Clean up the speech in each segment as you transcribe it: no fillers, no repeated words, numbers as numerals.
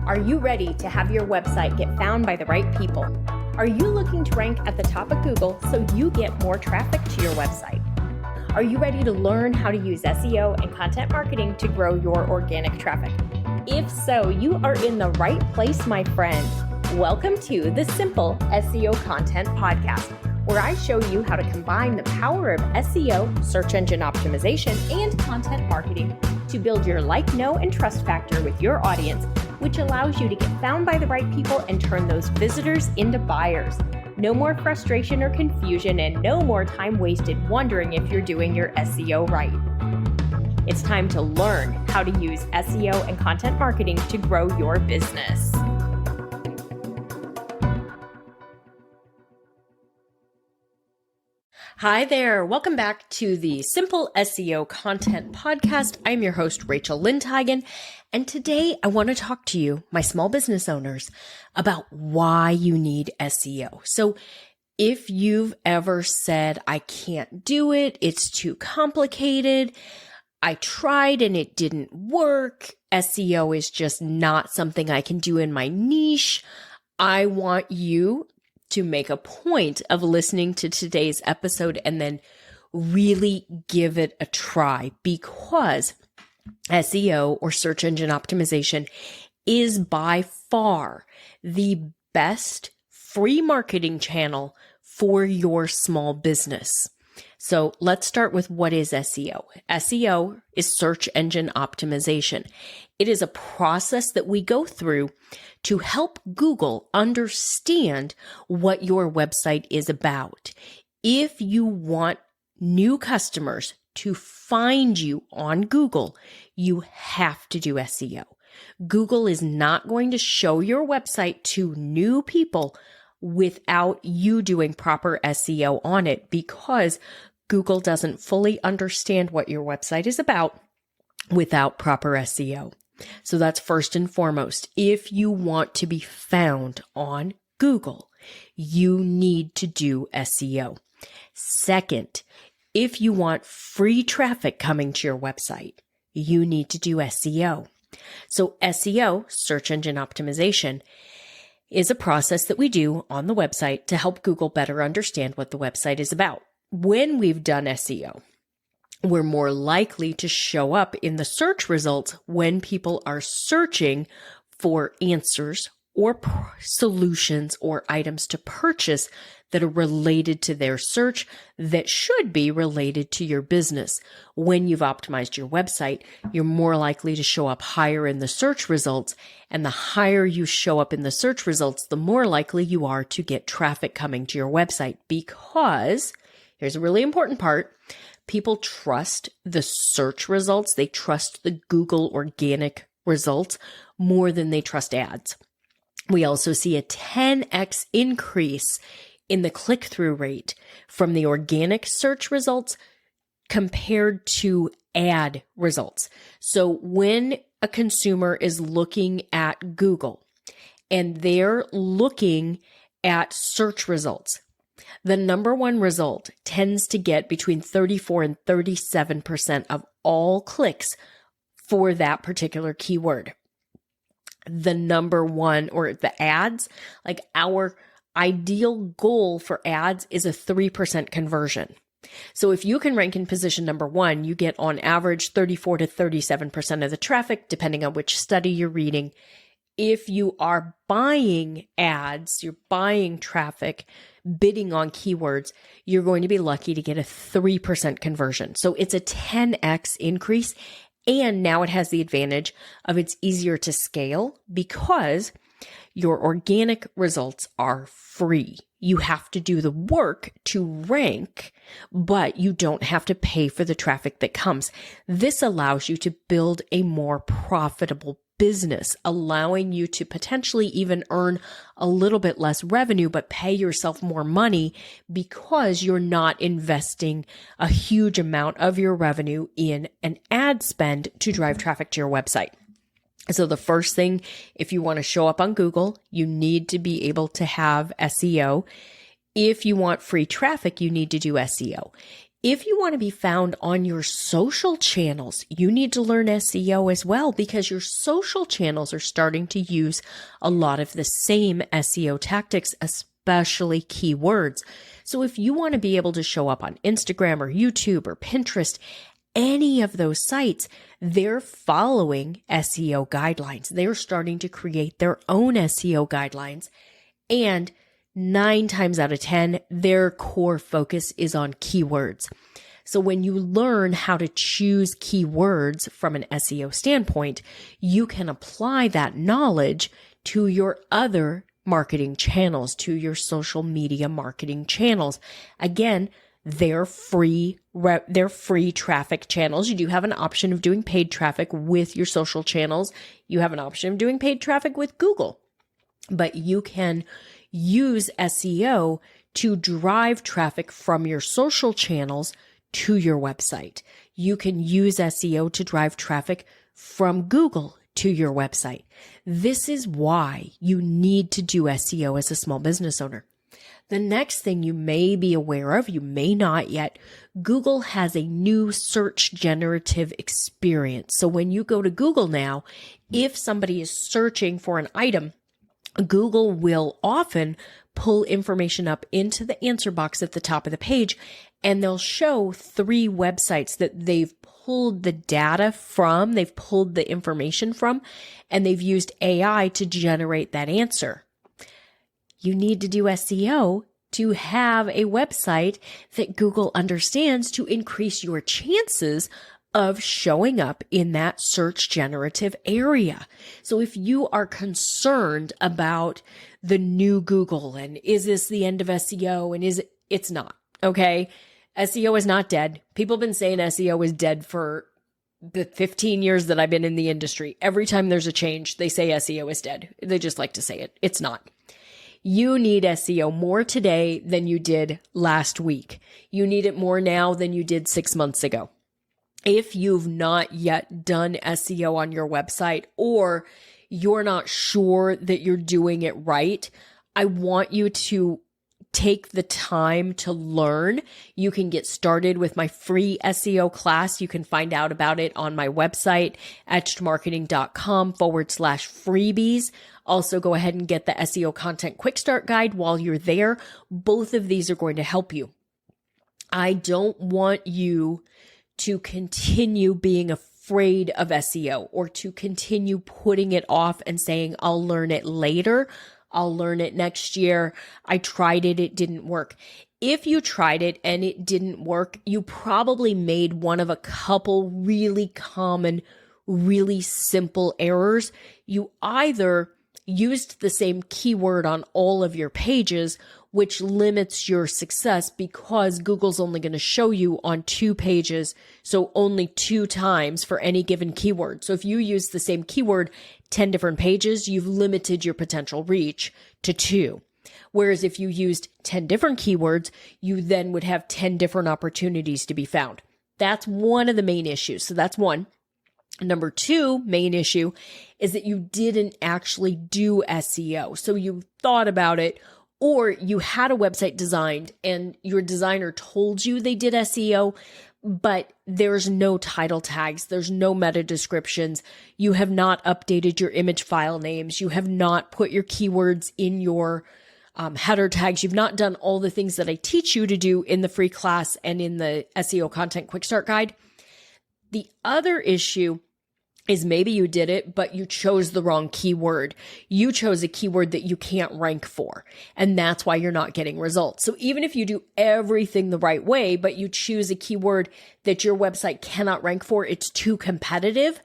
Are you ready to have your website get found by the right people? Are you looking to rank at the top of Google so you get more traffic to your website? Are you ready to learn how to use SEO and content marketing to grow your organic traffic? If so, you are in the right place, my friend. Welcome to the Simple SEO Content Podcast, where I show you how to combine the power of SEO, search engine optimization, and content marketing to build your like, know, and trust factor with your audience, which allows you to get found by the right people and turn those visitors into buyers. No more frustration or confusion, and no more time wasted wondering if you're doing your SEO right. It's time to learn how to use SEO and content marketing to grow your business. Hi there. Welcome back to the Simple SEO Content Podcast. I'm your host, Rachel Lindhagen, and today I want to talk to you, my small business owners, about why you need SEO. So if you've ever said, I can't do it, it's too complicated, I tried and it didn't work, SEO is just not something I can do in my niche, I want you to make a point of listening to today's episode and then really give it a try, because SEO, or search engine optimization, is by far the best free marketing channel for your small business. So let's start with what is SEO. SEO is search engine optimization. It is a process that we go through to help Google understand what your website is about. If you want new customers to find you on Google, you have to do SEO. Google is not going to show your website to new people without you doing proper SEO on it, because Google doesn't fully understand what your website is about without proper SEO. So that's first and foremost. If you want to be found on Google, you need to do SEO. Second, if you want free traffic coming to your website, you need to do SEO. So SEO, search engine optimization, is a process that we do on the website to help Google better understand what the website is about. When we've done SEO, we're more likely to show up in the search results when people are searching for answers or solutions or items to purchase that are related to their search, that should be related to your business. When you've optimized your website, you're more likely to show up higher in the search results, and the higher you show up in the search results, the more likely you are to get traffic coming to your website, because here's a really important part. People trust the search results. They trust the Google organic results more than they trust ads. We also see a 10x increase in the click-through rate from the organic search results compared to ad results. So when a consumer is looking at Google and they're looking at search results, the number one result tends to get between 34 and 37% of all clicks for that particular keyword. The number one, or the ads, like our ideal goal for ads is a 3% conversion. So if you can rank in position number one, you get on average 34 to 37% of the traffic, depending on which study you're reading. If you are buying ads, you're buying traffic, bidding on keywords, you're going to be lucky to get a 3% conversion. So it's a 10x increase. And now it has the advantage of it's easier to scale because your organic results are free. You have to do the work to rank, but you don't have to pay for the traffic that comes. This allows you to build a more profitable business, allowing you to potentially even earn a little bit less revenue, but pay yourself more money because you're not investing a huge amount of your revenue in an ad spend to drive traffic to your website. So the first thing, if you want to show up on Google, you need to be able to have SEO. If you want free traffic, you need to do SEO. If you want to be found on your social channels, you need to learn SEO as well, because your social channels are starting to use a lot of the same SEO tactics, especially keywords. So if you want to be able to show up on Instagram or YouTube or Pinterest, any of those sites, they're following SEO guidelines. They're starting to create their own SEO guidelines. And 9 times out of 10, their core focus is on keywords. So when you learn how to choose keywords from an SEO standpoint, you can apply that knowledge to your other marketing channels, to your social media marketing channels. Again, they're free traffic channels. You do have an option of doing paid traffic with your social channels. You have an option of doing paid traffic with Google, but you can use SEO to drive traffic from your social channels to your website. You can use SEO to drive traffic from Google to your website. This is why you need to do SEO as a small business owner. The next thing you may be aware of, you may not yet, Google has a new search generative experience. So when you go to Google now, if somebody is searching for an item, Google will often pull information up into the answer box at the top of the page, and they'll show 3 websites that they've pulled the data from, they've pulled the information from, and they've used AI to generate that answer. You need to do SEO to have a website that Google understands to increase your chances of showing up in that search generative area. So if you are concerned about the new Google and is this the end of SEO and it's not, okay? SEO is not dead. People have been saying SEO is dead for the 15 years that I've been in the industry. Every time there's a change, they say SEO is dead. They just like to say it. It's not. You need SEO more today than you did last week. You need it more now than you did 6 months ago. If you've not yet done SEO on your website, or you're not sure that you're doing it right, I want you to take the time to learn. You can get started with my free SEO class. You can find out about it on my website, etchedmarketing.com/freebies. Also, go ahead and get the SEO content quick start guide while you're there. Both of these are going to help you. I don't want you to continue being afraid of SEO, or to continue putting it off and saying, I'll learn it later. I'll learn it next year. I tried it. It didn't work. If you tried it and it didn't work, you probably made one of a couple really common, really simple errors. You either used the same keyword on all of your pages, which limits your success because Google's only going to show you on 2 pages, so only 2 times for any given keyword. So if you use the same keyword 10 different pages, you've limited your potential reach to 2. Whereas if you used 10 different keywords, you then would have 10 different opportunities to be found. That's one of the main issues. So that's one. Number 2 main issue is that you didn't actually do SEO. So you thought about it, or you had a website designed and your designer told you they did SEO, but there's no title tags, there's no meta descriptions, you have not updated your image file names, you have not put your keywords in your header tags, you've not done all the things that I teach you to do in the free class and in the SEO content quick start guide. The other issue is maybe you did it, but you chose the wrong keyword. You chose a keyword that you can't rank for, and that's why you're not getting results. So even if you do everything the right way, but you choose a keyword that your website cannot rank for, it's too competitive,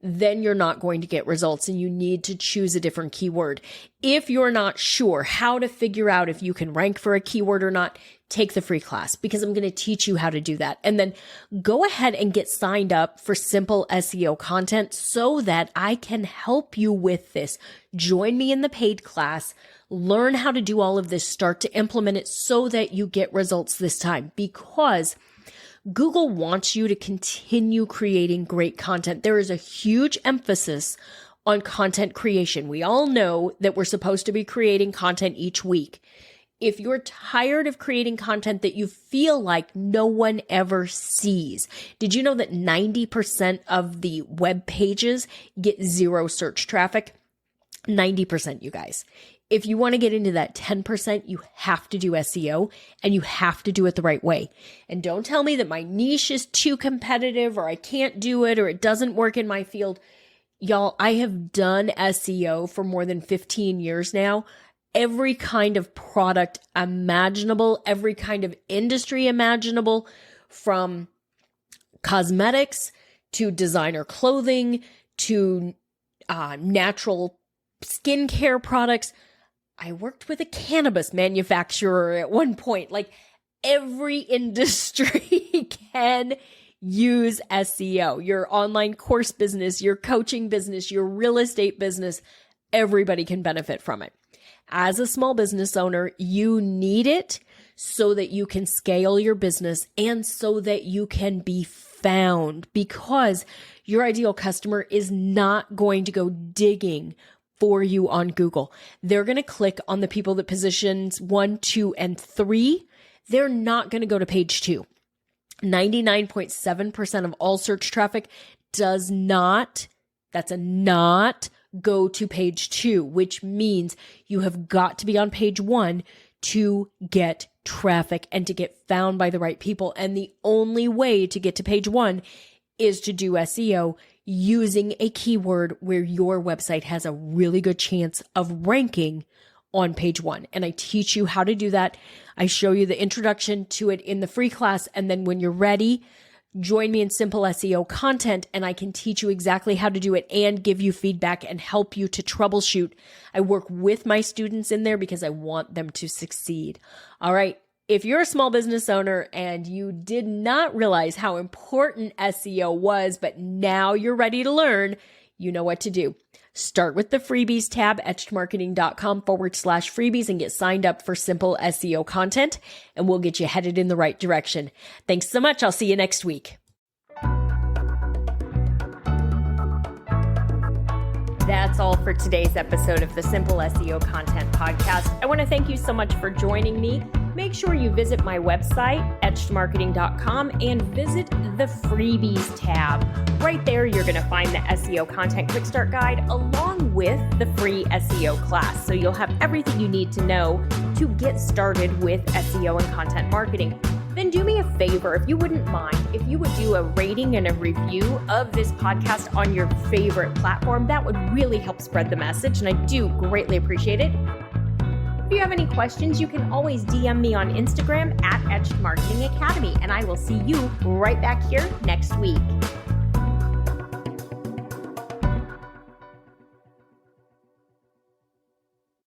then you're not going to get results, and you need to choose a different keyword. If you're not sure how to figure out if you can rank for a keyword or not, take the free class, because I'm going to teach you how to do that. And then go ahead and get signed up for simple SEO content so that I can help you with this. Join me in the paid class, learn how to do all of this, start to implement it so that you get results this time, because Google wants you to continue creating great content. There is a huge emphasis on content creation. We all know that we're supposed to be creating content each week. If you're tired of creating content that you feel like no one ever sees, did you know that 90% of the web pages get zero search traffic? 90%, you guys. If you want to get into that 10%, you have to do SEO and you have to do it the right way. And don't tell me that my niche is too competitive or I can't do it or it doesn't work in my field. Y'all, I have done SEO for more than 15 years now. Every kind of product imaginable, every kind of industry imaginable, from cosmetics to designer clothing to natural skincare products. I worked with a cannabis manufacturer at one point. Like, every industry can use SEO. Your online course business, your coaching business, your real estate business, everybody can benefit from it. As a small business owner, you need it so that you can scale your business and so that you can be found, because your ideal customer is not going to go digging for you on Google. They're going to click on the people that positions 1, 2, and 3. They're not going to go to page 2. 99.7% of all search traffic does not, that's a not, go to page 2, which means you have got to be on page 1 to get traffic and to get found by the right people. And the only way to get to page 1 is to do SEO using a keyword where your website has a really good chance of ranking on page 1. And I teach you how to do that. I show you the introduction to it in the free class. And then when you're ready, join me in Simple SEO Content, and I can teach you exactly how to do it and give you feedback and help you to troubleshoot. I work with my students in there because I want them to succeed. All right. If you're a small business owner and you did not realize how important SEO was, but now you're ready to learn, you know what to do. Start with the freebies tab, etchedmarketing.com/freebies, and get signed up for Simple SEO Content, and we'll get you headed in the right direction. Thanks so much. I'll see you next week. That's all for today's episode of the Simple SEO Content Podcast. I want to thank you so much for joining me. Make sure you visit my website, etchedmarketing.com, and visit the freebies tab. Right there, you're going to find the SEO Content Quick Start Guide along with the free SEO class. So you'll have everything you need to know to get started with SEO and content marketing. Then do me a favor, if you wouldn't mind, if you would do a rating and a review of this podcast on your favorite platform. That would really help spread the message, and I do greatly appreciate it. If you have any questions, you can always DM me on Instagram at Etched Marketing Academy, and I will see you right back here next week.